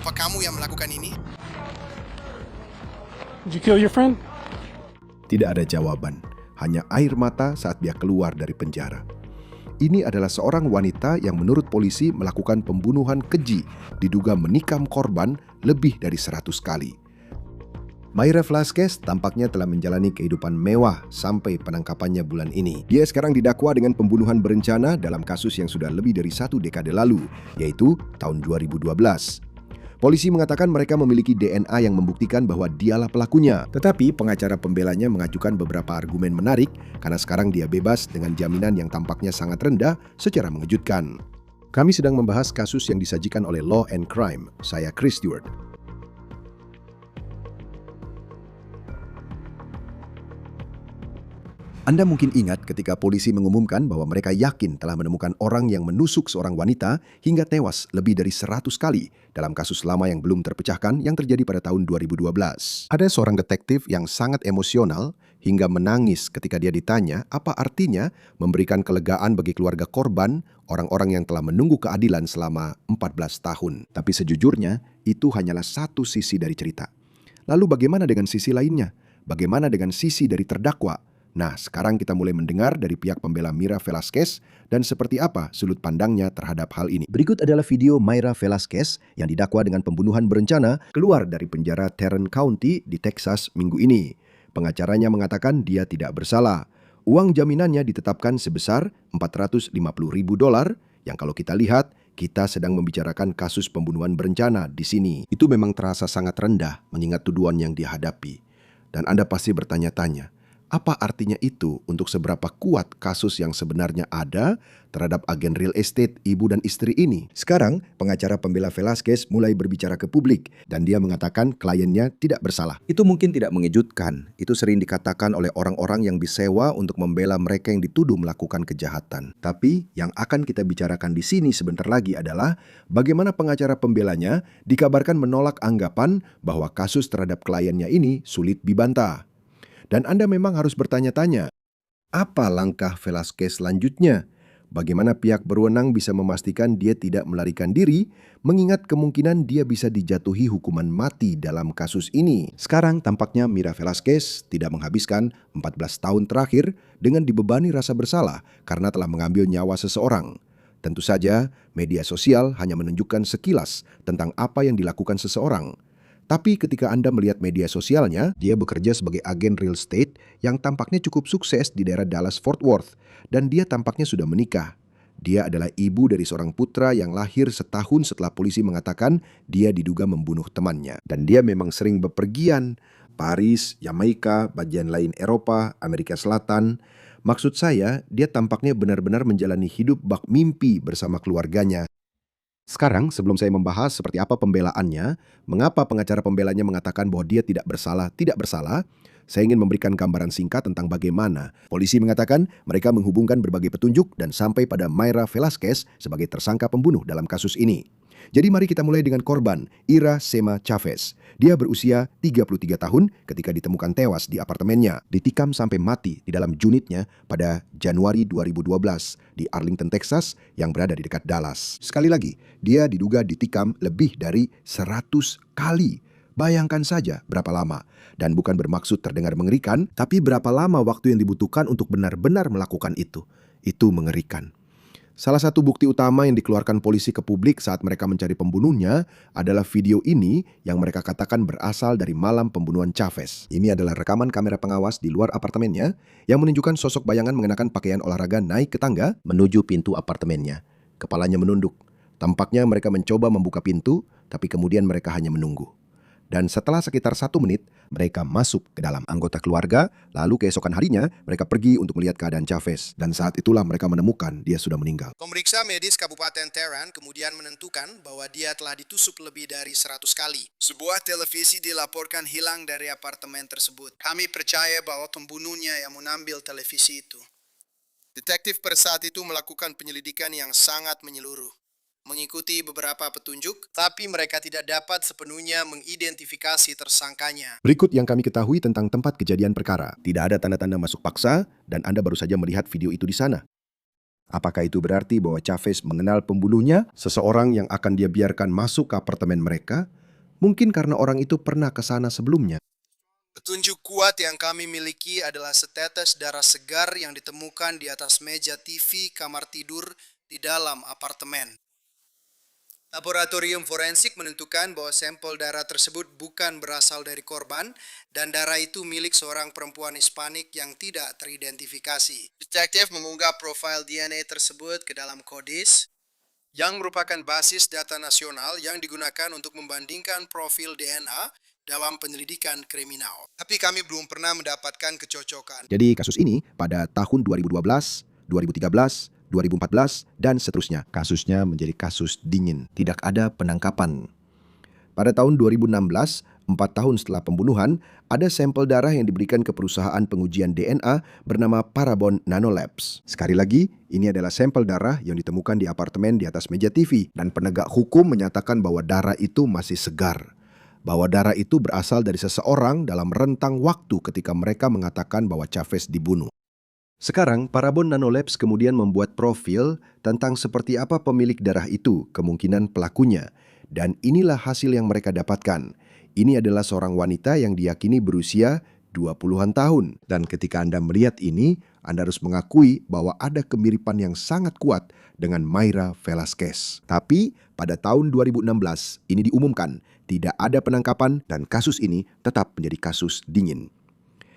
Apa kamu yang melakukan ini? Did you kill your friend? Tidak ada jawaban, hanya air mata saat dia keluar dari penjara. Ini adalah seorang wanita yang menurut polisi melakukan pembunuhan keji, diduga menikam korban lebih dari 100 kali. Mayra Velázquez tampaknya telah menjalani kehidupan mewah sampai penangkapannya bulan ini. Dia sekarang didakwa dengan pembunuhan berencana dalam kasus yang sudah lebih dari 1 dekade lalu, yaitu tahun 2012. Polisi mengatakan mereka memiliki DNA yang membuktikan bahwa dialah pelakunya. Tetapi pengacara pembelanya mengajukan beberapa argumen menarik karena sekarang dia bebas dengan jaminan yang tampaknya sangat rendah secara mengejutkan. Kami sedang membahas kasus yang disajikan oleh Law and Crime. Saya Chris Stewart. Anda mungkin ingat ketika polisi mengumumkan bahwa mereka yakin telah menemukan orang yang menusuk seorang wanita hingga tewas lebih dari 100 kali dalam kasus lama yang belum terpecahkan yang terjadi pada tahun 2012. Ada seorang detektif yang sangat emosional hingga menangis ketika dia ditanya apa artinya memberikan kelegaan bagi keluarga korban, orang-orang yang telah menunggu keadilan selama 14 tahun. Tapi sejujurnya, itu hanyalah satu sisi dari cerita. Lalu bagaimana dengan sisi lainnya? Bagaimana dengan sisi dari terdakwa? Nah, sekarang kita mulai mendengar dari pihak pembela Mayra Velázquez dan seperti apa sudut pandangnya terhadap hal ini. Berikut adalah video Mayra Velázquez yang didakwa dengan pembunuhan berencana keluar dari penjara Tarrant County di Texas minggu ini. Pengacaranya mengatakan dia tidak bersalah. Uang jaminannya ditetapkan sebesar $450.000 yang kalau kita lihat, kita sedang membicarakan kasus pembunuhan berencana di sini. Itu memang terasa sangat rendah mengingat tuduhan yang dihadapi. Dan Anda pasti bertanya-tanya, apa artinya itu untuk seberapa kuat kasus yang sebenarnya ada terhadap agen real estate ibu dan istri ini? Sekarang, pengacara pembela Velázquez mulai berbicara ke publik dan dia mengatakan kliennya tidak bersalah. Itu mungkin tidak mengejutkan. Itu sering dikatakan oleh orang-orang yang disewa untuk membela mereka yang dituduh melakukan kejahatan. Tapi yang akan kita bicarakan di sini sebentar lagi adalah bagaimana pengacara pembelanya dikabarkan menolak anggapan bahwa kasus terhadap kliennya ini sulit dibantah. Dan Anda memang harus bertanya-tanya, apa langkah Velázquez selanjutnya? Bagaimana pihak berwenang bisa memastikan dia tidak melarikan diri, mengingat kemungkinan dia bisa dijatuhi hukuman mati dalam kasus ini? Sekarang tampaknya Mayra Velázquez tidak menghabiskan 14 tahun terakhir dengan dibebani rasa bersalah karena telah mengambil nyawa seseorang. Tentu saja, media sosial hanya menunjukkan sekilas tentang apa yang dilakukan seseorang. Tapi ketika Anda melihat media sosialnya, dia bekerja sebagai agen real estate yang tampaknya cukup sukses di daerah Dallas-Fort Worth. Dan dia tampaknya sudah menikah. Dia adalah ibu dari seorang putra yang lahir setahun setelah polisi mengatakan dia diduga membunuh temannya. Dan dia memang sering bepergian, Paris, Jamaika, bagian lain Eropa, Amerika Selatan. Maksud saya, dia tampaknya benar-benar menjalani hidup bak mimpi bersama keluarganya. Sekarang, sebelum saya membahas seperti apa pembelaannya, mengapa pengacara pembelanya mengatakan bahwa dia tidak bersalah, saya ingin memberikan gambaran singkat tentang bagaimana polisi mengatakan mereka menghubungkan berbagai petunjuk dan sampai pada Mayra Velázquez sebagai tersangka pembunuh dalam kasus ini. Jadi mari kita mulai dengan korban, Ira Sema Chavez. Dia berusia 33 tahun ketika ditemukan tewas di apartemennya, ditikam sampai mati di dalam unitnya pada Januari 2012 di Arlington, Texas yang berada di dekat Dallas. Sekali lagi, dia diduga ditikam lebih dari 100 kali. Bayangkan saja berapa lama. Dan bukan bermaksud terdengar mengerikan, tapi berapa lama waktu yang dibutuhkan untuk benar-benar melakukan itu. Itu mengerikan. Salah satu bukti utama yang dikeluarkan polisi ke publik saat mereka mencari pembunuhnya adalah video ini yang mereka katakan berasal dari malam pembunuhan Chavez. Ini adalah rekaman kamera pengawas di luar apartemennya yang menunjukkan sosok bayangan mengenakan pakaian olahraga naik ke tangga menuju pintu apartemennya. Kepalanya menunduk. Tampaknya mereka mencoba membuka pintu, tapi kemudian mereka hanya menunggu. Dan setelah sekitar 1 menit, mereka masuk ke dalam anggota keluarga, lalu keesokan harinya mereka pergi untuk melihat keadaan Chavez. Dan saat itulah mereka menemukan dia sudah meninggal. Pemeriksa medis Kabupaten Tarrant kemudian menentukan bahwa dia telah ditusuk lebih dari 100 kali. Sebuah televisi dilaporkan hilang dari apartemen tersebut. Kami percaya bahwa pembunuhnya yang mengambil televisi itu. Detektif pada saat itu melakukan penyelidikan yang sangat menyeluruh. Mengikuti beberapa petunjuk, tapi mereka tidak dapat sepenuhnya mengidentifikasi tersangkanya. Berikut yang kami ketahui tentang tempat kejadian perkara. Tidak ada tanda-tanda masuk paksa dan Anda baru saja melihat video itu di sana. Apakah itu berarti bahwa Chavez mengenal pembunuhnya, seseorang yang akan dia biarkan masuk ke apartemen mereka? Mungkin karena orang itu pernah ke sana sebelumnya. Petunjuk kuat yang kami miliki adalah setetes darah segar yang ditemukan di atas meja TV kamar tidur di dalam apartemen. Laboratorium forensik menentukan bahwa sampel darah tersebut bukan berasal dari korban dan darah itu milik seorang perempuan Hispanik yang tidak teridentifikasi. Detektif mengunggah profil DNA tersebut ke dalam Kodis, yang merupakan basis data nasional yang digunakan untuk membandingkan profil DNA dalam penyelidikan kriminal. Tapi kami belum pernah mendapatkan kecocokan. Jadi kasus ini pada tahun 2012, 2013, 2014, dan seterusnya. Kasusnya menjadi kasus dingin. Tidak ada penangkapan. Pada tahun 2016, 4 tahun setelah pembunuhan, ada sampel darah yang diberikan ke perusahaan pengujian DNA bernama Parabon Nanolabs. Sekali lagi, ini adalah sampel darah yang ditemukan di apartemen di atas meja TV. Dan penegak hukum menyatakan bahwa darah itu masih segar. Bahwa darah itu berasal dari seseorang dalam rentang waktu ketika mereka mengatakan bahwa Chavez dibunuh. Sekarang, Parabon Nanolabs kemudian membuat profil tentang seperti apa pemilik darah itu, kemungkinan pelakunya. Dan inilah hasil yang mereka dapatkan. Ini adalah seorang wanita yang diyakini berusia 20-an tahun. Dan ketika Anda melihat ini, Anda harus mengakui bahwa ada kemiripan yang sangat kuat dengan Mayra Velázquez. Tapi pada tahun 2016, ini diumumkan, tidak ada penangkapan dan kasus ini tetap menjadi kasus dingin.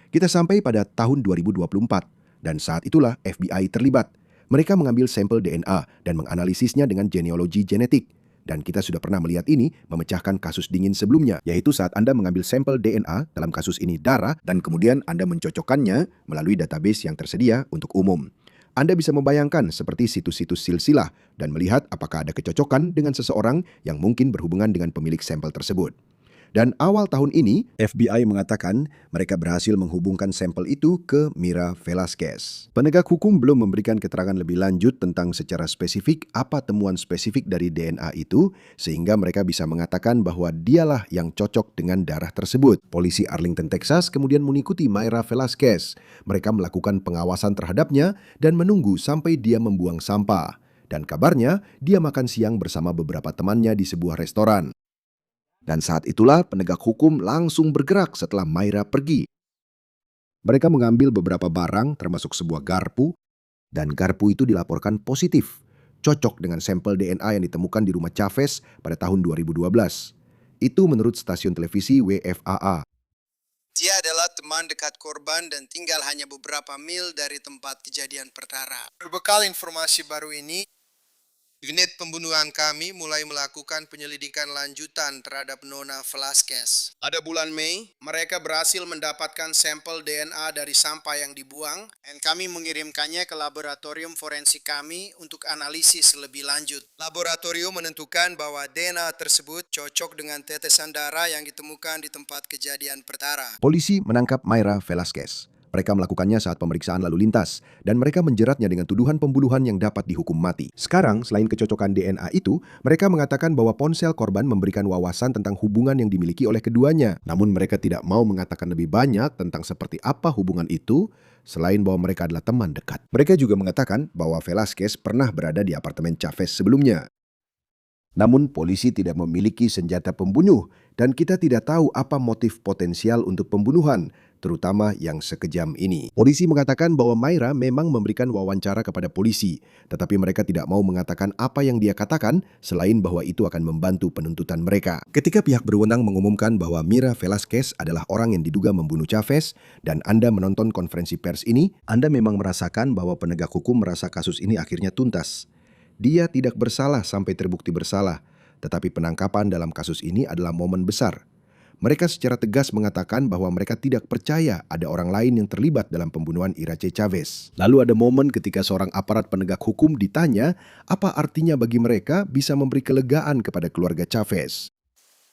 Kita sampai pada tahun 2024. Dan saat itulah FBI terlibat. Mereka mengambil sampel DNA dan menganalisisnya dengan genealogi genetik. Dan kita sudah pernah melihat ini memecahkan kasus dingin sebelumnya, yaitu saat Anda mengambil sampel DNA, dalam kasus ini darah, dan kemudian Anda mencocokkannya melalui database yang tersedia untuk umum. Anda bisa membayangkan seperti situs-situs silsilah dan melihat apakah ada kecocokan dengan seseorang yang mungkin berhubungan dengan pemilik sampel tersebut. Dan awal tahun ini, FBI mengatakan mereka berhasil menghubungkan sampel itu ke Mayra Velázquez. Penegak hukum belum memberikan keterangan lebih lanjut tentang secara spesifik apa temuan spesifik dari DNA itu, sehingga mereka bisa mengatakan bahwa dialah yang cocok dengan darah tersebut. Polisi Arlington, Texas kemudian mengikuti Mayra Velázquez. Mereka melakukan pengawasan terhadapnya dan menunggu sampai dia membuang sampah. Dan kabarnya, dia makan siang bersama beberapa temannya di sebuah restoran. Dan saat itulah penegak hukum langsung bergerak setelah Mayra pergi. Mereka mengambil beberapa barang termasuk sebuah garpu, dan garpu itu dilaporkan positif, cocok dengan sampel DNA yang ditemukan di rumah Chavez pada tahun 2012. Itu menurut stasiun televisi WFAA. Dia adalah teman dekat korban dan tinggal hanya beberapa mil dari tempat kejadian perkara. Berbekal informasi baru ini, unit pembunuhan kami mulai melakukan penyelidikan lanjutan terhadap Nona Velázquez. Pada bulan Mei, mereka berhasil mendapatkan sampel DNA dari sampah yang dibuang dan kami mengirimkannya ke laboratorium forensik kami untuk analisis lebih lanjut. Laboratorium menentukan bahwa DNA tersebut cocok dengan tetesan darah yang ditemukan di tempat kejadian perkara. Polisi menangkap Mayra Velázquez. Mereka melakukannya saat pemeriksaan lalu lintas, dan mereka menjeratnya dengan tuduhan pembunuhan yang dapat dihukum mati. Sekarang, selain kecocokan DNA itu, mereka mengatakan bahwa ponsel korban memberikan wawasan tentang hubungan yang dimiliki oleh keduanya. Namun mereka tidak mau mengatakan lebih banyak tentang seperti apa hubungan itu, selain bahwa mereka adalah teman dekat. Mereka juga mengatakan bahwa Velázquez pernah berada di apartemen Chavez sebelumnya. Namun polisi tidak memiliki senjata pembunuh dan kita tidak tahu apa motif potensial untuk pembunuhan, terutama yang sekejam ini. Polisi mengatakan bahwa Mayra memang memberikan wawancara kepada polisi, tetapi mereka tidak mau mengatakan apa yang dia katakan selain bahwa itu akan membantu penuntutan mereka. Ketika pihak berwenang mengumumkan bahwa Mayra Velázquez adalah orang yang diduga membunuh Chavez dan Anda menonton konferensi pers ini, Anda memang merasakan bahwa penegak hukum merasa kasus ini akhirnya tuntas. Dia tidak bersalah sampai terbukti bersalah, tetapi penangkapan dalam kasus ini adalah momen besar. Mereka secara tegas mengatakan bahwa mereka tidak percaya ada orang lain yang terlibat dalam pembunuhan Irache Chavez. Lalu ada momen ketika seorang aparat penegak hukum ditanya apa artinya bagi mereka bisa memberi kelegaan kepada keluarga Chavez.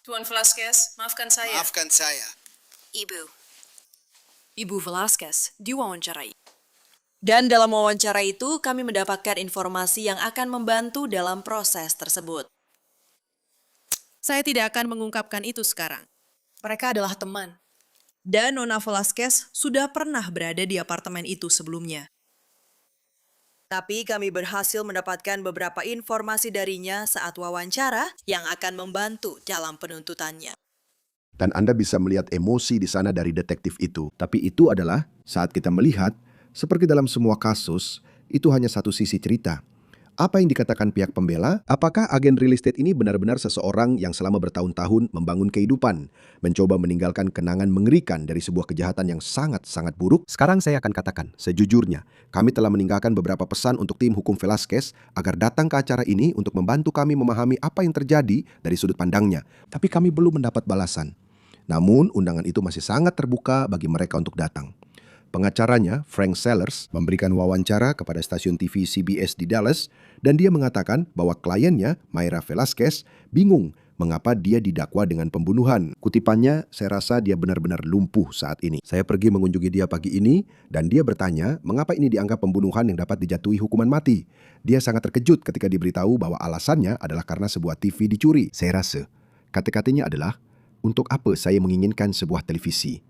Tuan Velázquez, maafkan saya. Maafkan saya. Ibu Velázquez diwawancarai. Dan dalam wawancara itu, kami mendapatkan informasi yang akan membantu dalam proses tersebut. Saya tidak akan mengungkapkan itu sekarang. Mereka adalah teman. Dan Nona Velázquez sudah pernah berada di apartemen itu sebelumnya. Tapi kami berhasil mendapatkan beberapa informasi darinya saat wawancara yang akan membantu dalam penuntutannya. Dan Anda bisa melihat emosi di sana dari detektif itu. Tapi itu adalah saat kita melihat, seperti dalam semua kasus, itu hanya satu sisi cerita. Apa yang dikatakan pihak pembela? Apakah agen real estate ini benar-benar seseorang yang selama bertahun-tahun membangun kehidupan, mencoba meninggalkan kenangan mengerikan dari sebuah kejahatan yang sangat-sangat buruk? Sekarang saya akan katakan, sejujurnya, kami telah meninggalkan beberapa pesan untuk tim hukum Velasquez agar datang ke acara ini untuk membantu kami memahami apa yang terjadi dari sudut pandangnya. Tapi kami belum mendapat balasan. Namun, undangan itu masih sangat terbuka bagi mereka untuk datang. Pengacaranya, Frank Sellers, memberikan wawancara kepada stasiun TV CBS di Dallas dan dia mengatakan bahwa kliennya, Mayra Velasquez, bingung mengapa dia didakwa dengan pembunuhan. Kutipannya, saya rasa dia benar-benar lumpuh saat ini. Saya pergi mengunjungi dia pagi ini dan dia bertanya mengapa ini dianggap pembunuhan yang dapat dijatuhi hukuman mati. Dia sangat terkejut ketika diberitahu bahwa alasannya adalah karena sebuah TV dicuri. Saya rasa, kata-katanya adalah, untuk apa saya menginginkan sebuah televisi?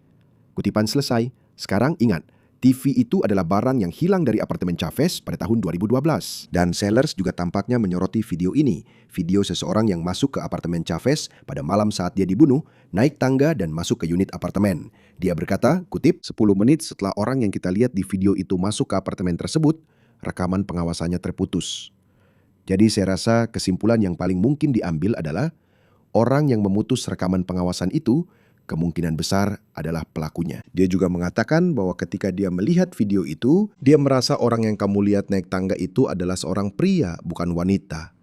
Kutipan selesai. Sekarang ingat, TV itu adalah barang yang hilang dari apartemen Chavez pada tahun 2012. Dan Sellers juga tampaknya menyoroti video ini. Video seseorang yang masuk ke apartemen Chavez pada malam saat dia dibunuh, naik tangga dan masuk ke unit apartemen. Dia berkata, kutip, 10 menit setelah orang yang kita lihat di video itu masuk ke apartemen tersebut, rekaman pengawasannya terputus. Jadi saya rasa kesimpulan yang paling mungkin diambil adalah orang yang memutus rekaman pengawasan itu kemungkinan besar adalah pelakunya. Dia juga mengatakan bahwa ketika dia melihat video itu, dia merasa orang yang kamu lihat naik tangga itu adalah seorang pria, bukan wanita.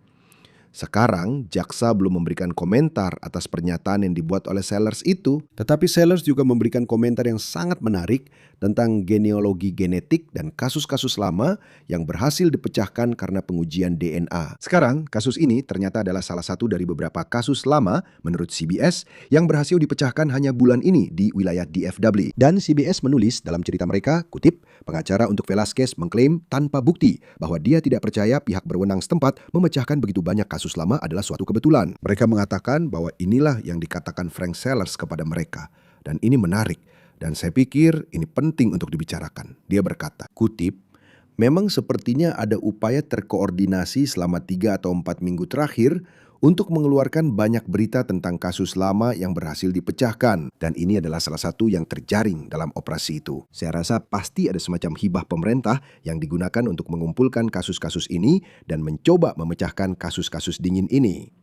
Sekarang, jaksa belum memberikan komentar atas pernyataan yang dibuat oleh Sellers itu, tetapi Sellers juga memberikan komentar yang sangat menarik tentang genealogi genetik dan kasus-kasus lama yang berhasil dipecahkan karena pengujian DNA. Sekarang, kasus ini ternyata adalah salah satu dari beberapa kasus lama menurut CBS yang berhasil dipecahkan hanya bulan ini di wilayah DFW. Dan CBS menulis dalam cerita mereka, kutip, pengacara untuk Velasquez mengklaim tanpa bukti bahwa dia tidak percaya pihak berwenang setempat memecahkan begitu banyak kasus lama adalah suatu kebetulan. Mereka mengatakan bahwa inilah yang dikatakan Frank Sellers kepada mereka. Dan ini menarik. Dan saya pikir ini penting untuk dibicarakan. Dia berkata, kutip, memang sepertinya ada upaya terkoordinasi selama 3 atau 4 minggu terakhir untuk mengeluarkan banyak berita tentang kasus lama yang berhasil dipecahkan. Dan ini adalah salah satu yang terjaring dalam operasi itu. Saya rasa pasti ada semacam hibah pemerintah yang digunakan untuk mengumpulkan kasus-kasus ini dan mencoba memecahkan kasus-kasus dingin ini.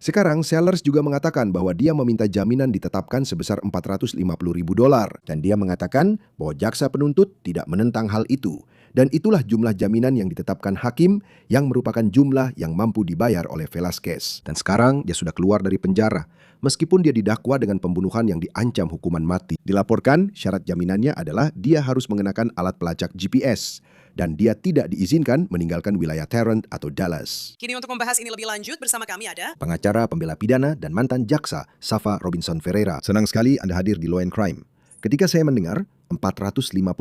Sekarang, Sellers juga mengatakan bahwa dia meminta jaminan ditetapkan sebesar $450.000 dan dia mengatakan bahwa jaksa penuntut tidak menentang hal itu. Dan itulah jumlah jaminan yang ditetapkan hakim yang merupakan jumlah yang mampu dibayar oleh Velasquez. Dan sekarang dia sudah keluar dari penjara, meskipun dia didakwa dengan pembunuhan yang diancam hukuman mati. Dilaporkan syarat jaminannya adalah dia harus mengenakan alat pelacak GPS. Dan dia tidak diizinkan meninggalkan wilayah Tarrant atau Dallas. Kini untuk membahas ini lebih lanjut bersama kami ada Pengacara pembela pidana dan mantan jaksa Safa Robinson Ferreira. Senang sekali Anda hadir di Law and Crime. Ketika saya mendengar 450.000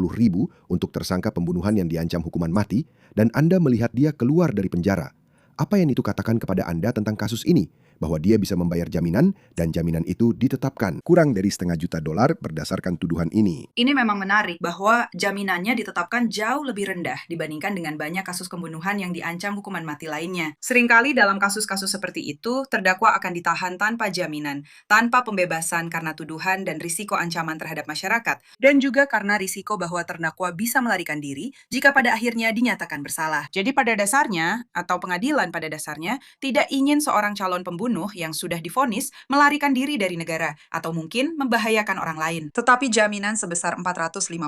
untuk tersangka pembunuhan yang diancam hukuman mati dan Anda melihat dia keluar dari penjara, apa yang itu katakan kepada Anda tentang kasus ini? Bahwa dia bisa membayar jaminan dan jaminan itu ditetapkan kurang dari $500.000 berdasarkan tuduhan ini. Ini memang menarik bahwa jaminannya ditetapkan jauh lebih rendah dibandingkan dengan banyak kasus pembunuhan yang diancam hukuman mati lainnya. Seringkali dalam kasus-kasus seperti itu, terdakwa akan ditahan tanpa jaminan, tanpa pembebasan karena tuduhan dan risiko ancaman terhadap masyarakat, dan juga karena risiko bahwa terdakwa bisa melarikan diri jika pada akhirnya dinyatakan bersalah. Jadi pada dasarnya, atau pengadilan pada dasarnya, tidak ingin seorang calon pembunuh yang sudah divonis melarikan diri dari negara atau mungkin membahayakan orang lain. Tetapi jaminan sebesar $450.000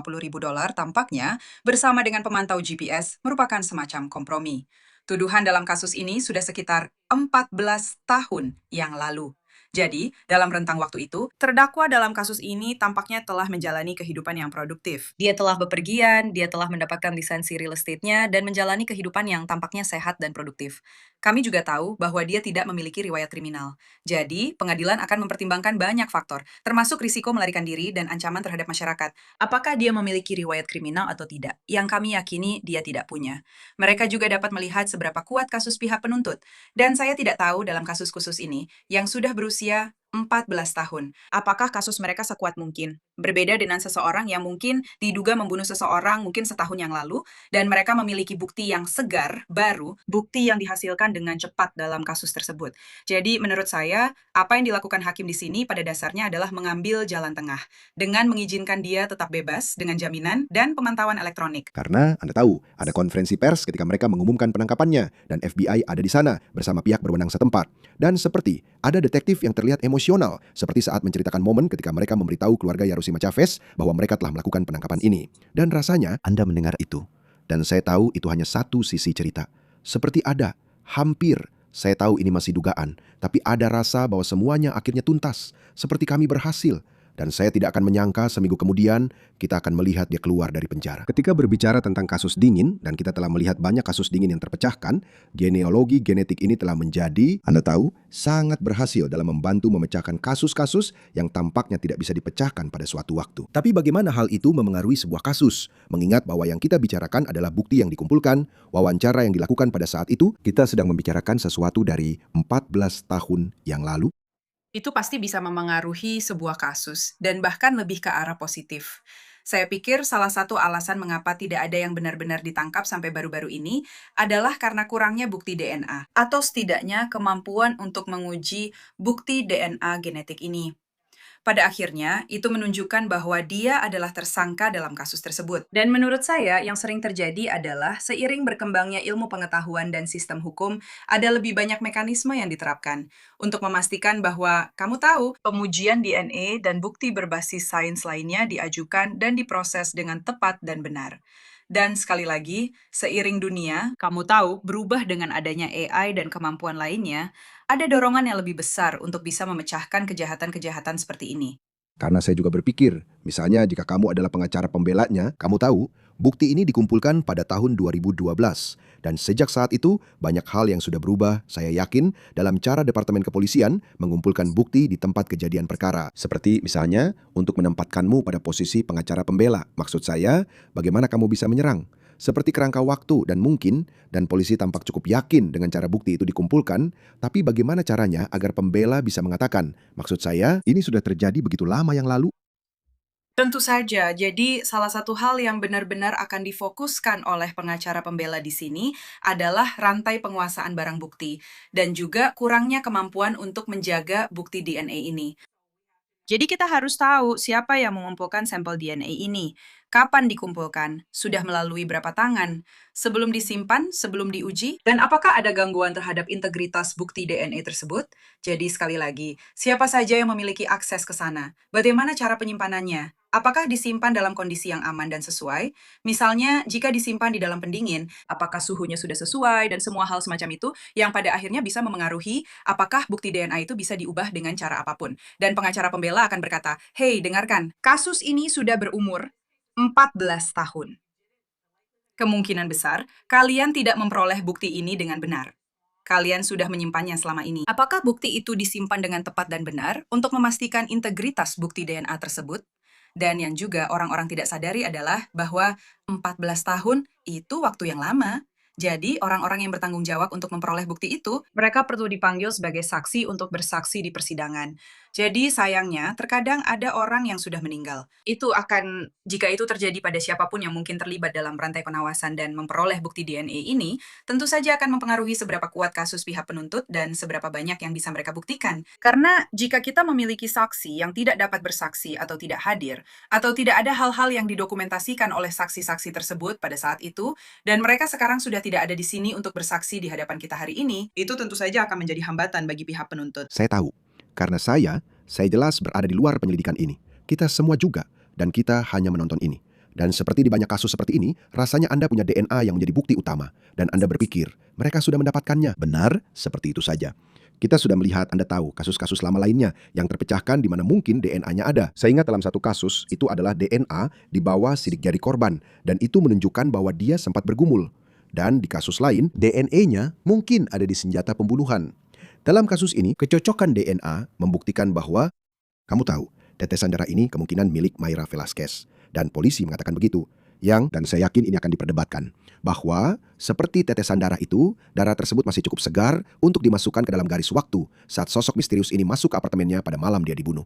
tampaknya bersama dengan pemantau GPS merupakan semacam kompromi. Tuduhan dalam kasus ini sudah sekitar 14 tahun yang lalu. Jadi, dalam rentang waktu itu, terdakwa dalam kasus ini tampaknya telah menjalani kehidupan yang produktif. Dia telah bepergian, dia telah mendapatkan lisensi real estate-nya, dan menjalani kehidupan yang tampaknya sehat dan produktif. Kami juga tahu bahwa dia tidak memiliki riwayat kriminal. Jadi, pengadilan akan mempertimbangkan banyak faktor, termasuk risiko melarikan diri dan ancaman terhadap masyarakat. Apakah dia memiliki riwayat kriminal atau tidak? Yang kami yakini dia tidak punya. Mereka juga dapat melihat seberapa kuat kasus pihak penuntut. Dan saya tidak tahu dalam kasus khusus ini, yang sudah berusia 14 tahun. Apakah kasus mereka sekuat mungkin? Berbeda dengan seseorang yang mungkin diduga membunuh seseorang mungkin setahun yang lalu, dan mereka memiliki bukti yang segar, baru, bukti yang dihasilkan dengan cepat dalam kasus tersebut. Jadi menurut saya, apa yang dilakukan hakim di sini pada dasarnya adalah mengambil jalan tengah, dengan mengizinkan dia tetap bebas dengan jaminan dan pemantauan elektronik. Karena Anda tahu, ada konferensi pers ketika mereka mengumumkan penangkapannya dan FBI ada di sana bersama pihak berwenang setempat. Dan seperti ada detektif yang terlihat emosional seperti saat menceritakan momen ketika mereka memberitahu keluarga Yarosima Chavez bahwa mereka telah melakukan penangkapan ini. Dan rasanya Anda mendengar itu. Dan saya tahu itu hanya satu sisi cerita. Seperti ada, hampir, saya tahu ini masih dugaan, tapi ada rasa bahwa semuanya akhirnya tuntas, seperti kami berhasil. Dan saya tidak akan menyangka seminggu kemudian kita akan melihat dia keluar dari penjara. Ketika berbicara tentang kasus dingin, dan kita telah melihat banyak kasus dingin yang terpecahkan, genealogi genetik ini telah menjadi, Anda tahu, sangat berhasil dalam membantu memecahkan kasus-kasus yang tampaknya tidak bisa dipecahkan pada suatu waktu. Tapi bagaimana hal itu memengaruhi sebuah kasus? Mengingat bahwa yang kita bicarakan adalah bukti yang dikumpulkan, wawancara yang dilakukan pada saat itu, kita sedang membicarakan sesuatu dari 14 tahun yang lalu. Itu pasti bisa memengaruhi sebuah kasus, dan bahkan lebih ke arah positif. Saya pikir salah satu alasan mengapa tidak ada yang benar-benar ditangkap sampai baru-baru ini adalah karena kurangnya bukti DNA, atau setidaknya kemampuan untuk menguji bukti DNA genetik ini. Pada akhirnya, itu menunjukkan bahwa dia adalah tersangka dalam kasus tersebut. Dan menurut saya, yang sering terjadi adalah seiring berkembangnya ilmu pengetahuan dan sistem hukum, ada lebih banyak mekanisme yang diterapkan untuk memastikan bahwa, kamu tahu, pengujian DNA dan bukti berbasis sains lainnya diajukan dan diproses dengan tepat dan benar. Dan sekali lagi, seiring dunia, kamu tahu, berubah dengan adanya AI dan kemampuan lainnya, ada dorongan yang lebih besar untuk bisa memecahkan kejahatan-kejahatan seperti ini. Karena saya juga berpikir, misalnya jika kamu adalah pengacara pembelanya, kamu tahu, bukti ini dikumpulkan pada tahun 2012. Dan sejak saat itu, banyak hal yang sudah berubah, saya yakin, dalam cara Departemen Kepolisian mengumpulkan bukti di tempat kejadian perkara. Seperti misalnya, untuk menempatkanmu pada posisi pengacara pembela. Maksud saya, bagaimana kamu bisa menyerang? Seperti kerangka waktu dan mungkin, dan polisi tampak cukup yakin dengan cara bukti itu dikumpulkan, tapi bagaimana caranya agar pembela bisa mengatakan, maksud saya, ini sudah terjadi begitu lama yang lalu? Tentu saja, jadi salah satu hal yang benar-benar akan difokuskan oleh pengacara pembela di sini adalah rantai penguasaan barang bukti, dan juga kurangnya kemampuan untuk menjaga bukti DNA ini. Jadi kita harus tahu siapa yang mengumpulkan sampel DNA ini, kapan dikumpulkan, sudah melalui berapa tangan, sebelum disimpan, sebelum diuji, dan apakah ada gangguan terhadap integritas bukti DNA tersebut. Jadi sekali lagi, siapa saja yang memiliki akses ke sana? Bagaimana cara penyimpanannya? Apakah disimpan dalam kondisi yang aman dan sesuai? Misalnya, jika disimpan di dalam pendingin, apakah suhunya sudah sesuai dan semua hal semacam itu yang pada akhirnya bisa memengaruhi apakah bukti DNA itu bisa diubah dengan cara apapun. Dan pengacara pembela akan berkata, "Hei, dengarkan, kasus ini sudah berumur 14 tahun. Kemungkinan besar, kalian tidak memperoleh bukti ini dengan benar. Kalian sudah menyimpannya selama ini. Apakah bukti itu disimpan dengan tepat dan benar untuk memastikan integritas bukti DNA tersebut?" Dan yang juga orang-orang tidak sadari adalah bahwa 14 tahun itu waktu yang lama. Jadi, orang-orang yang bertanggung jawab untuk memperoleh bukti itu, mereka perlu dipanggil sebagai saksi untuk bersaksi di persidangan. Jadi, sayangnya, terkadang ada orang yang sudah meninggal. Jika itu terjadi pada siapapun yang mungkin terlibat dalam rantai pengawasan dan memperoleh bukti DNA ini, tentu saja akan mempengaruhi seberapa kuat kasus pihak penuntut dan seberapa banyak yang bisa mereka buktikan. Karena jika kita memiliki saksi yang tidak dapat bersaksi atau tidak hadir, atau tidak ada hal-hal yang didokumentasikan oleh saksi-saksi tersebut pada saat itu, dan mereka sekarang sudah tidak ada di sini untuk bersaksi di hadapan kita hari ini, itu tentu saja akan menjadi hambatan bagi pihak penuntut. Saya tahu, karena saya jelas berada di luar penyelidikan ini. Kita semua juga, dan kita hanya menonton ini. Dan seperti di banyak kasus seperti ini, rasanya Anda punya DNA yang menjadi bukti utama, dan Anda berpikir, mereka sudah mendapatkannya. Benar, seperti itu saja. Kita sudah melihat, Anda tahu, kasus-kasus lama lainnya yang terpecahkan di mana mungkin DNA-nya ada. Saya ingat dalam satu kasus, itu adalah DNA di bawah sidik jari korban, dan itu menunjukkan bahwa dia sempat bergumul. Dan di kasus lain, DNA-nya mungkin ada di senjata pembunuhan. Dalam kasus ini, kecocokan DNA membuktikan bahwa, kamu tahu, tetesan darah ini kemungkinan milik Mayra Velasquez. Dan polisi mengatakan begitu. Dan saya yakin ini akan diperdebatkan. Bahwa, seperti tetesan darah itu, darah tersebut masih cukup segar untuk dimasukkan ke dalam garis waktu saat sosok misterius ini masuk ke apartemennya pada malam dia dibunuh.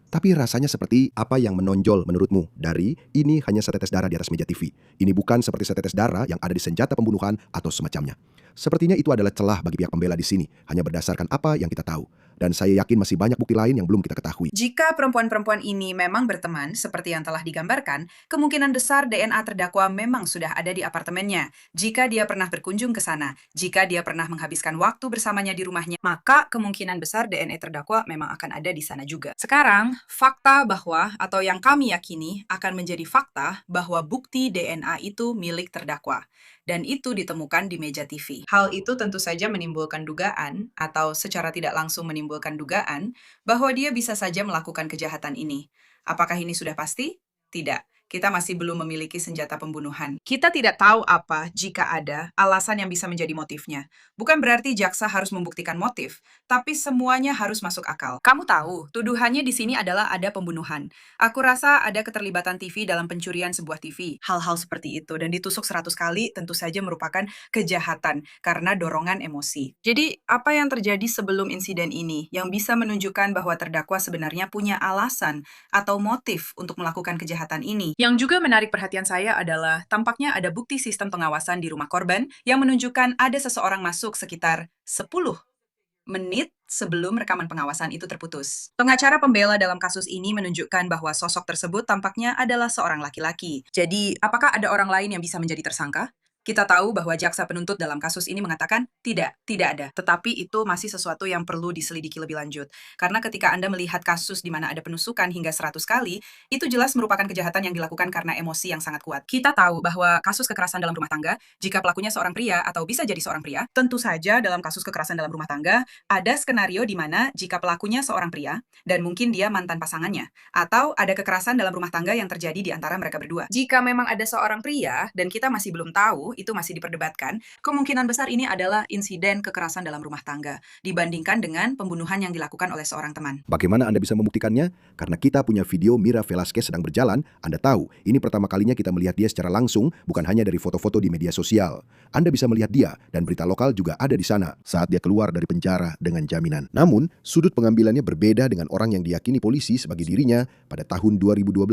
Tapi rasanya seperti apa yang menonjol menurutmu dari ini hanya setetes darah di atas meja TV. Ini bukan seperti setetes darah yang ada di senjata pembunuhan atau semacamnya. Sepertinya itu adalah celah bagi pihak pembela di sini, hanya berdasarkan apa yang kita tahu. Dan saya yakin masih banyak bukti lain yang belum kita ketahui. Jika perempuan-perempuan ini memang berteman seperti yang telah digambarkan, kemungkinan besar DNA terdakwa memang sudah ada di apartemennya. Jika dia pernah berkunjung ke sana, jika dia pernah menghabiskan waktu bersamanya di rumahnya, maka kemungkinan besar DNA terdakwa memang akan ada di sana juga. Sekarang, fakta bahwa atau yang kami yakini akan menjadi fakta bahwa bukti DNA itu milik terdakwa. Dan itu ditemukan di meja TV. Hal itu tentu saja menimbulkan dugaan, atau secara tidak langsung menimbulkan dugaan, bahwa dia bisa saja melakukan kejahatan ini. Apakah ini sudah pasti? Tidak. Kita masih belum memiliki senjata pembunuhan. Kita tidak tahu apa, jika ada, alasan yang bisa menjadi motifnya. Bukan berarti jaksa harus membuktikan motif, tapi semuanya harus masuk akal. Kamu tahu, tuduhannya di sini adalah ada pembunuhan. Aku rasa ada keterlibatan TV dalam pencurian sebuah TV. Hal-hal seperti itu, dan ditusuk 100 kali tentu saja merupakan kejahatan karena dorongan emosi. Jadi, apa yang terjadi sebelum insiden ini yang bisa menunjukkan bahwa terdakwa sebenarnya punya alasan atau motif untuk melakukan kejahatan ini? Yang juga menarik perhatian saya adalah tampaknya ada bukti sistem pengawasan di rumah korban yang menunjukkan ada seseorang masuk sekitar 10 menit sebelum rekaman pengawasan itu terputus. Pengacara pembela dalam kasus ini menunjukkan bahwa sosok tersebut tampaknya adalah seorang laki-laki. Jadi, apakah ada orang lain yang bisa menjadi tersangka? Kita tahu bahwa jaksa penuntut dalam kasus ini mengatakan tidak ada. Tetapi itu masih sesuatu yang perlu diselidiki lebih lanjut. Karena ketika Anda melihat kasus di mana ada penusukan hingga 100 kali, itu jelas merupakan kejahatan yang dilakukan karena emosi yang sangat kuat. Kita tahu bahwa kasus kekerasan dalam rumah tangga, jika pelakunya seorang pria atau bisa jadi seorang pria, tentu saja dalam kasus kekerasan dalam rumah tangga, ada skenario di mana jika pelakunya seorang pria, dan mungkin dia mantan pasangannya, atau ada kekerasan dalam rumah tangga yang terjadi di antara mereka berdua. Jika memang ada seorang pria, dan kita masih belum tahu, itu masih diperdebatkan, kemungkinan besar ini adalah insiden kekerasan dalam rumah tangga, dibandingkan dengan pembunuhan yang dilakukan oleh seorang teman. Bagaimana Anda bisa membuktikannya? Karena kita punya video Mira Velasquez sedang berjalan, Anda tahu, ini pertama kalinya kita melihat dia secara langsung, bukan hanya dari foto-foto di media sosial. Anda bisa melihat dia, dan berita lokal juga ada di sana, saat dia keluar dari penjara dengan jaminan. Namun, sudut pengambilannya berbeda dengan orang yang diyakini polisi sebagai dirinya pada tahun 2012,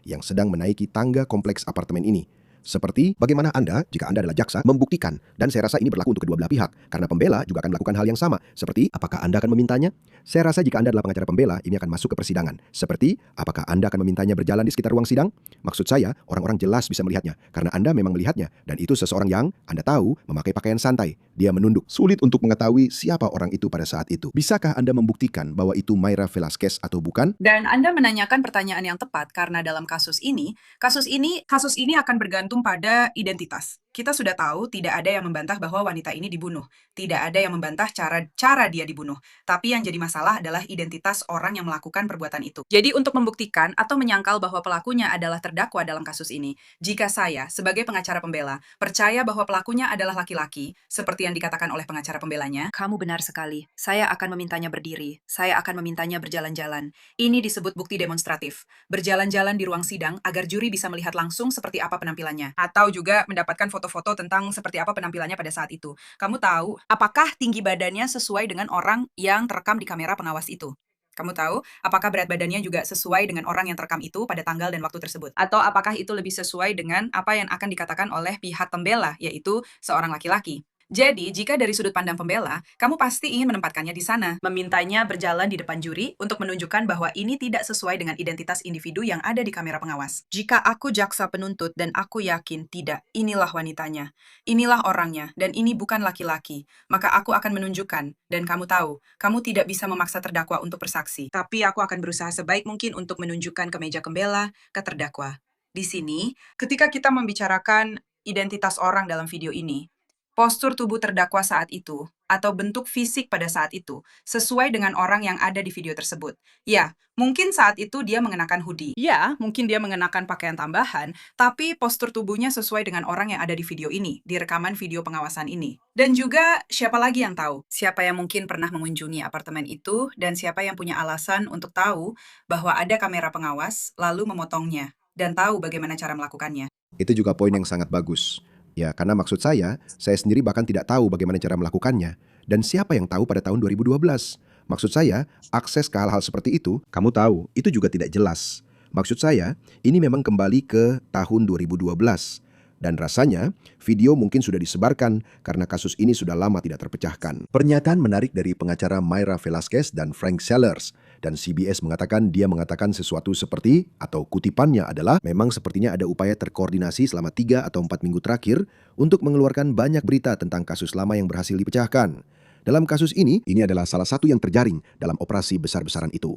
yang sedang menaiki tangga kompleks apartemen ini. Seperti bagaimana Anda, jika Anda adalah jaksa, membuktikan. Dan saya rasa ini berlaku untuk kedua belah pihak. Karena pembela juga akan melakukan hal yang sama. Seperti, apakah Anda akan memintanya? Saya rasa jika Anda adalah pengacara pembela, ini akan masuk ke persidangan. Seperti, apakah Anda akan memintanya berjalan di sekitar ruang sidang? Maksud saya, orang-orang jelas bisa melihatnya. Karena Anda memang melihatnya. Dan itu seseorang yang, Anda tahu, memakai pakaian santai. Dia menunduk. Sulit untuk mengetahui siapa orang itu pada saat itu. Bisakah Anda membuktikan bahwa itu Mayra Velasquez atau bukan? Dan Anda menanyakan pertanyaan yang tepat karena dalam kasus ini akan bergantung pada identitas. Kita sudah tahu tidak ada yang membantah bahwa wanita ini dibunuh. Tidak ada yang membantah cara dia dibunuh. Tapi yang jadi masalah adalah identitas orang yang melakukan perbuatan itu. Jadi untuk membuktikan atau menyangkal bahwa pelakunya adalah terdakwa dalam kasus ini, jika saya sebagai pengacara pembela percaya bahwa pelakunya adalah laki-laki, seperti yang dikatakan oleh pengacara pembelanya, kamu benar sekali. Saya akan memintanya berdiri. Saya akan memintanya berjalan-jalan. Ini disebut bukti demonstratif. Berjalan-jalan di ruang sidang agar juri bisa melihat langsung seperti apa penampilannya. Atau juga mendapatkan foto-foto tentang seperti apa penampilannya pada saat itu. Kamu tahu, apakah tinggi badannya sesuai dengan orang yang terekam di kamera pengawas itu? Kamu tahu, apakah berat badannya juga sesuai dengan orang yang terekam itu pada tanggal dan waktu tersebut? Atau apakah itu lebih sesuai dengan apa yang akan dikatakan oleh pihak pembela, yaitu seorang laki-laki? Jadi, jika dari sudut pandang pembela, kamu pasti ingin menempatkannya di sana, memintanya berjalan di depan juri untuk menunjukkan bahwa ini tidak sesuai dengan identitas individu yang ada di kamera pengawas. Jika aku jaksa penuntut dan aku yakin tidak, inilah wanitanya, inilah orangnya, dan ini bukan laki-laki, maka aku akan menunjukkan, dan kamu tahu, kamu tidak bisa memaksa terdakwa untuk bersaksi. Tapi aku akan berusaha sebaik mungkin untuk menunjukkan ke meja pembela, ke terdakwa. Di sini, ketika kita membicarakan identitas orang dalam video ini, postur tubuh terdakwa saat itu, atau bentuk fisik pada saat itu, sesuai dengan orang yang ada di video tersebut. Ya, mungkin saat itu dia mengenakan hoodie. Ya, mungkin dia mengenakan pakaian tambahan, tapi postur tubuhnya sesuai dengan orang yang ada di video ini, di rekaman video pengawasan ini. Dan juga, siapa lagi yang tahu? Siapa yang mungkin pernah mengunjungi apartemen itu, dan siapa yang punya alasan untuk tahu bahwa ada kamera pengawas, lalu memotongnya, dan tahu bagaimana cara melakukannya. Itu juga poin yang sangat bagus. Ya, karena maksud saya sendiri bahkan tidak tahu bagaimana cara melakukannya. Dan siapa yang tahu pada tahun 2012? Maksud saya, akses ke hal-hal seperti itu, kamu tahu, itu juga tidak jelas. Maksud saya, ini memang kembali ke tahun 2012. Dan rasanya, video mungkin sudah disebarkan karena kasus ini sudah lama tidak terpecahkan. Pernyataan menarik dari pengacara Mayra Velasquez dan Frank Sellers. Dan CBS mengatakan dia mengatakan sesuatu seperti, atau kutipannya adalah, memang sepertinya ada upaya terkoordinasi selama 3 atau 4 minggu terakhir untuk mengeluarkan banyak berita tentang kasus lama yang berhasil dipecahkan. Dalam kasus ini adalah salah satu yang terjaring dalam operasi besar-besaran itu.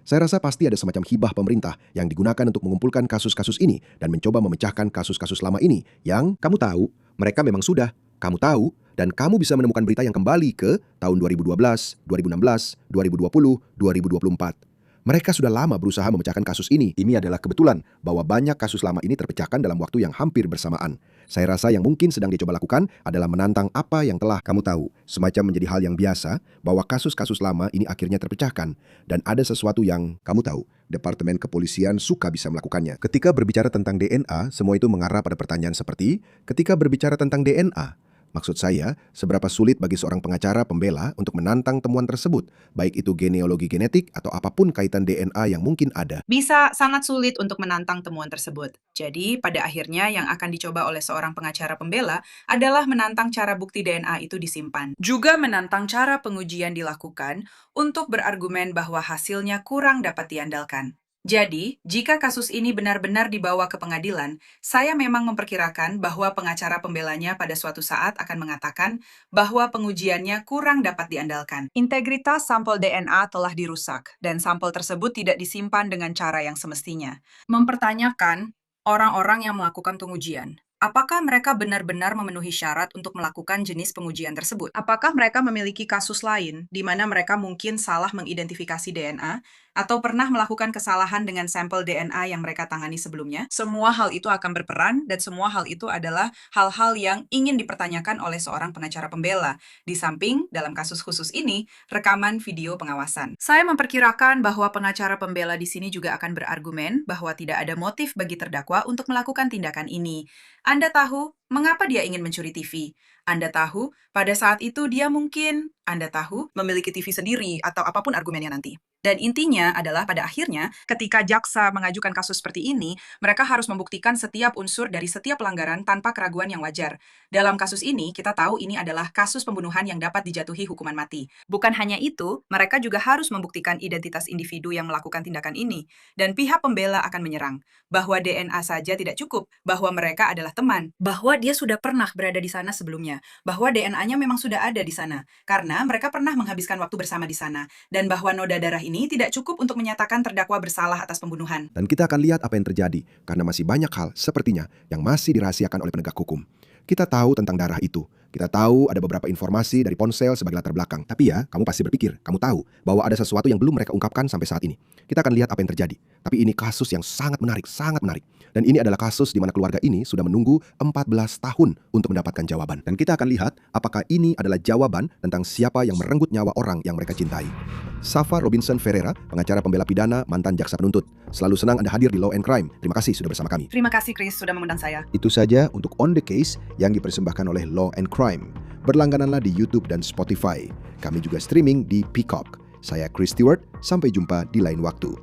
Saya rasa pasti ada semacam hibah pemerintah yang digunakan untuk mengumpulkan kasus-kasus ini dan mencoba memecahkan kasus-kasus lama ini yang kamu tahu, mereka memang sudah, kamu tahu, dan kamu bisa menemukan berita yang kembali ke tahun 2012, 2016, 2020, 2024. Mereka sudah lama berusaha memecahkan kasus ini. Ini adalah kebetulan bahwa banyak kasus lama ini terpecahkan dalam waktu yang hampir bersamaan. Saya rasa yang mungkin sedang dicoba lakukan adalah menantang apa yang telah kamu tahu. Semacam menjadi hal yang biasa bahwa kasus-kasus lama ini akhirnya terpecahkan. Dan ada sesuatu yang kamu tahu, Departemen Kepolisian suka bisa melakukannya. Ketika berbicara tentang DNA, semua itu mengarah pada pertanyaan seperti, ketika berbicara tentang DNA, maksud saya, seberapa sulit bagi seorang pengacara pembela untuk menantang temuan tersebut, baik itu genealogi genetik atau apapun kaitan DNA yang mungkin ada. Bisa sangat sulit untuk menantang temuan tersebut. Jadi, pada akhirnya yang akan dicoba oleh seorang pengacara pembela adalah menantang cara bukti DNA itu disimpan. Juga menantang cara pengujian dilakukan untuk berargumen bahwa hasilnya kurang dapat diandalkan. Jadi, jika kasus ini benar-benar dibawa ke pengadilan, saya memang memperkirakan bahwa pengacara pembelanya pada suatu saat akan mengatakan bahwa pengujiannya kurang dapat diandalkan. Integritas sampel DNA telah dirusak, dan sampel tersebut tidak disimpan dengan cara yang semestinya. Mempertanyakan orang-orang yang melakukan pengujian. Apakah mereka benar-benar memenuhi syarat untuk melakukan jenis pengujian tersebut? Apakah mereka memiliki kasus lain di mana mereka mungkin salah mengidentifikasi DNA atau pernah melakukan kesalahan dengan sampel DNA yang mereka tangani sebelumnya? Semua hal itu akan berperan dan semua hal itu adalah hal-hal yang ingin dipertanyakan oleh seorang pengacara pembela. Di samping, dalam kasus khusus ini, rekaman video pengawasan. Saya memperkirakan bahwa pengacara pembela di sini juga akan berargumen bahwa tidak ada motif bagi terdakwa untuk melakukan tindakan ini. Anda tahu mengapa dia ingin mencuri TV? Anda tahu pada saat itu dia mungkin, Anda tahu, memiliki TV sendiri atau apapun argumennya nanti. Dan intinya adalah pada akhirnya ketika jaksa mengajukan kasus seperti ini, mereka harus membuktikan setiap unsur dari setiap pelanggaran tanpa keraguan yang wajar. Dalam kasus ini, kita tahu ini adalah kasus pembunuhan yang dapat dijatuhi hukuman mati. Bukan hanya itu, mereka juga harus membuktikan identitas individu yang melakukan tindakan ini. Dan pihak pembela akan menyerang bahwa DNA saja tidak cukup, bahwa mereka adalah teman, bahwa dia sudah pernah berada di sana sebelumnya, bahwa DNA-nya memang sudah ada di sana, karena mereka pernah menghabiskan waktu bersama di sana, dan bahwa noda darah ini tidak cukup untuk menyatakan terdakwa bersalah atas pembunuhan. Dan kita akan lihat apa yang terjadi, karena masih banyak hal sepertinya yang masih dirahasiakan oleh penegak hukum. Kita tahu tentang darah itu. Kita tahu ada beberapa informasi dari ponsel sebagai latar belakang. Tapi ya, kamu pasti berpikir, kamu tahu bahwa ada sesuatu yang belum mereka ungkapkan sampai saat ini. Kita akan lihat apa yang terjadi. Tapi ini kasus yang sangat menarik, sangat menarik. Dan ini adalah kasus di mana keluarga ini sudah menunggu 14 tahun untuk mendapatkan jawaban. Dan kita akan lihat apakah ini adalah jawaban tentang siapa yang merenggut nyawa orang yang mereka cintai. Safa Robinson Ferreira, pengacara pembela pidana, mantan jaksa penuntut. Selalu senang Anda hadir di Law and Crime. Terima kasih sudah bersama kami. Terima kasih Chris sudah mengundang saya. Itu saja untuk On The Case yang dipersembahkan oleh Law and Crime. Berlanggananlah di YouTube dan Spotify. Kami juga streaming di Peacock. Saya Chris Stewart, sampai jumpa di lain waktu.